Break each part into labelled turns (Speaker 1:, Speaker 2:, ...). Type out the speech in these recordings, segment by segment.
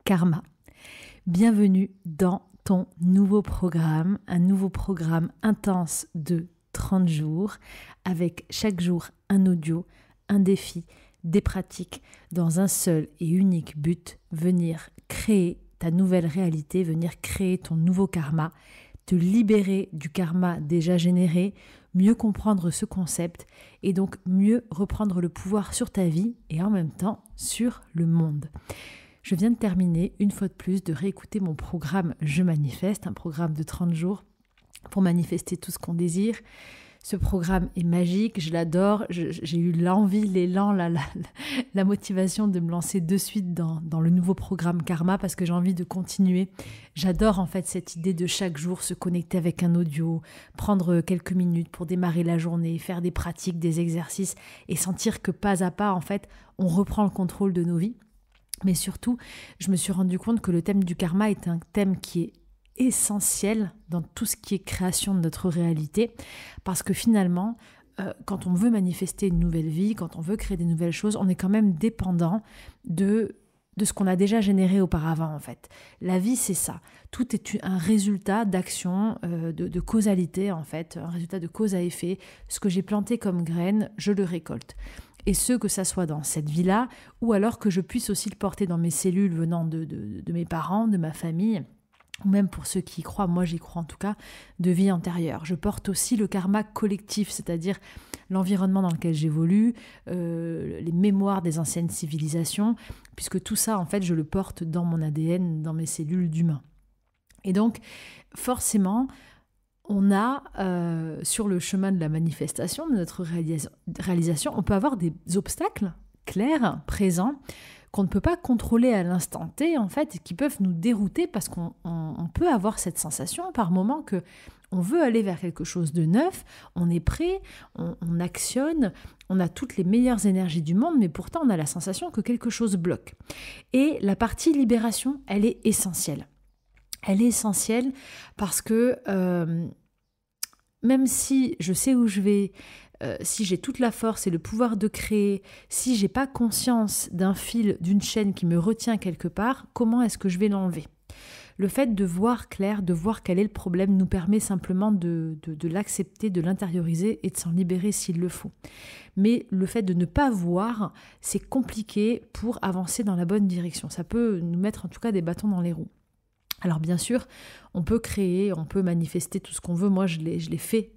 Speaker 1: Karma. Bienvenue dans ton nouveau programme, un nouveau programme intense de 30 jours, avec chaque jour un audio, un défi, des pratiques, dans un seul et unique but, venir créer ta nouvelle réalité, venir créer ton nouveau karma, te libérer du karma déjà généré, mieux comprendre ce concept et donc mieux reprendre le pouvoir sur ta vie et en même temps sur le monde. Je viens de terminer, une fois de plus, de réécouter mon programme Je Manifeste, un programme de 30 jours pour manifester tout ce qu'on désire. Ce programme est magique, je l'adore, j'ai eu l'envie, l'élan, la motivation de me lancer de suite dans le nouveau programme Karma parce que j'ai envie de continuer. J'adore en fait cette idée de chaque jour se connecter avec un audio, prendre quelques minutes pour démarrer la journée, faire des pratiques, des exercices et sentir que pas à pas en fait on reprend le contrôle de nos vies. Mais surtout, je me suis rendu compte que le thème du karma est un thème qui est essentiel dans tout ce qui est création de notre réalité, parce que finalement, quand on veut manifester une nouvelle vie, quand on veut créer des nouvelles choses, on est quand même dépendant de ce qu'on a déjà généré auparavant en fait. La vie c'est ça, tout est un résultat d'action, de causalité en fait, un résultat de cause à effet. Ce que j'ai planté comme graine, je le récolte. Et ce, que ça soit dans cette vie-là, ou alors que je puisse aussi le porter dans mes cellules venant de mes parents, de ma famille, ou même pour ceux qui y croient, moi j'y crois en tout cas, de vie antérieure. Je porte aussi le karma collectif, c'est-à-dire l'environnement dans lequel j'évolue, les mémoires des anciennes civilisations, puisque tout ça, en fait, je le porte dans mon ADN, dans mes cellules d'humain. Et donc, forcément, on a, sur le chemin de la manifestation, de notre réalisation, on peut avoir des obstacles clairs, présents, qu'on ne peut pas contrôler à l'instant T, en fait, et qui peuvent nous dérouter parce qu'on peut avoir cette sensation par moment que on veut aller vers quelque chose de neuf, on est prêt, on actionne, on a toutes les meilleures énergies du monde, mais pourtant on a la sensation que quelque chose bloque. Et la partie libération, elle est essentielle. Elle est essentielle parce que même si je sais où je vais, si j'ai toute la force et le pouvoir de créer, si j'ai pas conscience d'un fil, d'une chaîne qui me retient quelque part, comment est-ce que je vais l'enlever ? Le fait de voir clair, de voir quel est le problème, nous permet simplement de l'accepter, de l'intérioriser et de s'en libérer s'il le faut. Mais le fait de ne pas voir, c'est compliqué pour avancer dans la bonne direction. Ça peut nous mettre en tout cas des bâtons dans les roues. Alors bien sûr, on peut créer, on peut manifester tout ce qu'on veut. Moi, je l'ai fait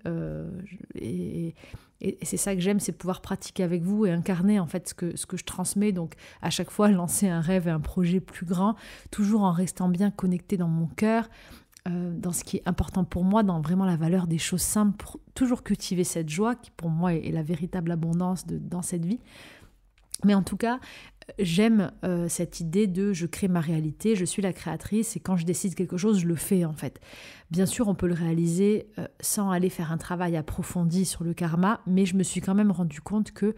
Speaker 1: et c'est ça que j'aime, c'est pouvoir pratiquer avec vous et incarner en fait ce que je transmets. Donc à chaque fois, lancer un rêve et un projet plus grand, toujours en restant bien connecté dans mon cœur, dans ce qui est important pour moi, dans vraiment la valeur des choses simples, pour toujours cultiver cette joie qui pour moi est la véritable abondance dans cette vie. Mais en tout cas, j'aime cette idée de je crée ma réalité, je suis la créatrice et quand je décide quelque chose, je le fais en fait. Bien sûr, on peut le réaliser sans aller faire un travail approfondi sur le karma, mais je me suis quand même rendu compte que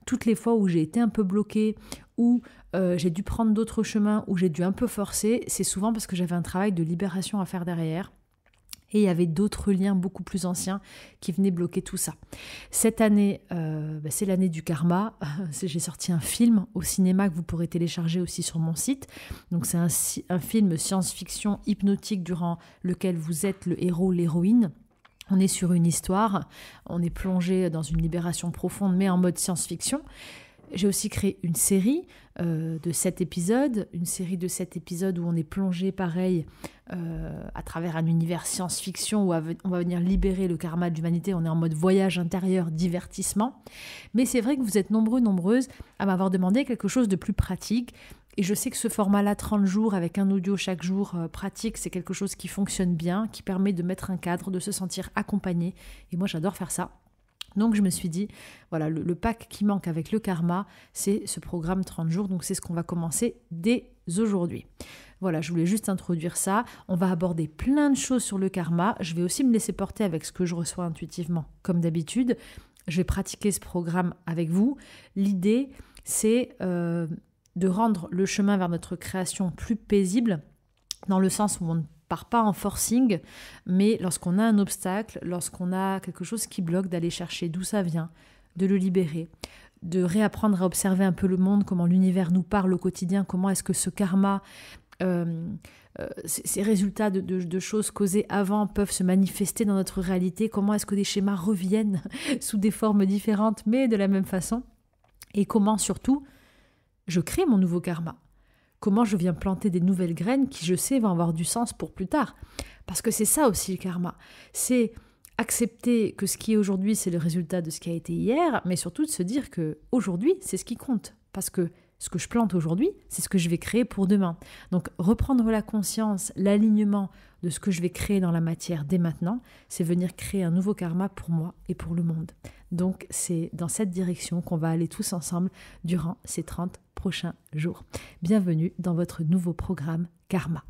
Speaker 1: toutes les fois où j'ai été un peu bloquée, où j'ai dû prendre d'autres chemins, où j'ai dû un peu forcer, c'est souvent parce que j'avais un travail de libération à faire derrière. Et il y avait d'autres liens beaucoup plus anciens qui venaient bloquer tout ça. Cette année, c'est l'année du karma. J'ai sorti un film au cinéma que vous pourrez télécharger aussi sur mon site. Donc c'est un film science-fiction hypnotique durant lequel vous êtes le héros, l'héroïne. On est sur une histoire, on est plongé dans une libération profonde, mais en mode science-fiction. J'ai aussi créé une série de 7 épisodes, où on est plongé pareil à travers un univers science-fiction où on va venir libérer le karma de l'humanité. On est en mode voyage intérieur, divertissement. Mais c'est vrai que vous êtes nombreuses à m'avoir demandé quelque chose de plus pratique. Et je sais que ce format-là, 30 jours avec un audio chaque jour pratique, c'est quelque chose qui fonctionne bien, qui permet de mettre un cadre, de se sentir accompagné. Et moi, j'adore faire ça. Donc je me suis dit, voilà, le pack qui manque avec le karma, c'est ce programme 30 jours. Donc c'est ce qu'on va commencer dès aujourd'hui. Voilà, je voulais juste introduire ça. On va aborder plein de choses sur le karma. Je vais aussi me laisser porter avec ce que je reçois intuitivement, comme d'habitude. Je vais pratiquer ce programme avec vous. L'idée, c'est de rendre le chemin vers notre création plus paisible, dans le sens où on ne part pas en forcing, mais lorsqu'on a un obstacle, lorsqu'on a quelque chose qui bloque, d'aller chercher d'où ça vient, de le libérer, de réapprendre à observer un peu le monde, comment l'univers nous parle au quotidien, comment est-ce que ce karma ces résultats de choses causées avant peuvent se manifester dans notre réalité, comment est-ce que des schémas reviennent sous des formes différentes mais de la même façon, et comment surtout je crée mon nouveau karma. Comment je viens planter des nouvelles graines qui, je sais, vont avoir du sens pour plus tard. Parce que c'est ça aussi le karma. C'est accepter que ce qui est aujourd'hui, c'est le résultat de ce qui a été hier, mais surtout de se dire que aujourd'hui, c'est ce qui compte. Parce que ce que je plante aujourd'hui, c'est ce que je vais créer pour demain. Donc reprendre la conscience, l'alignement de ce que je vais créer dans la matière dès maintenant, c'est venir créer un nouveau karma pour moi et pour le monde. Donc c'est dans cette direction qu'on va aller tous ensemble durant ces 30 prochains jours. Bienvenue dans votre nouveau programme Karma.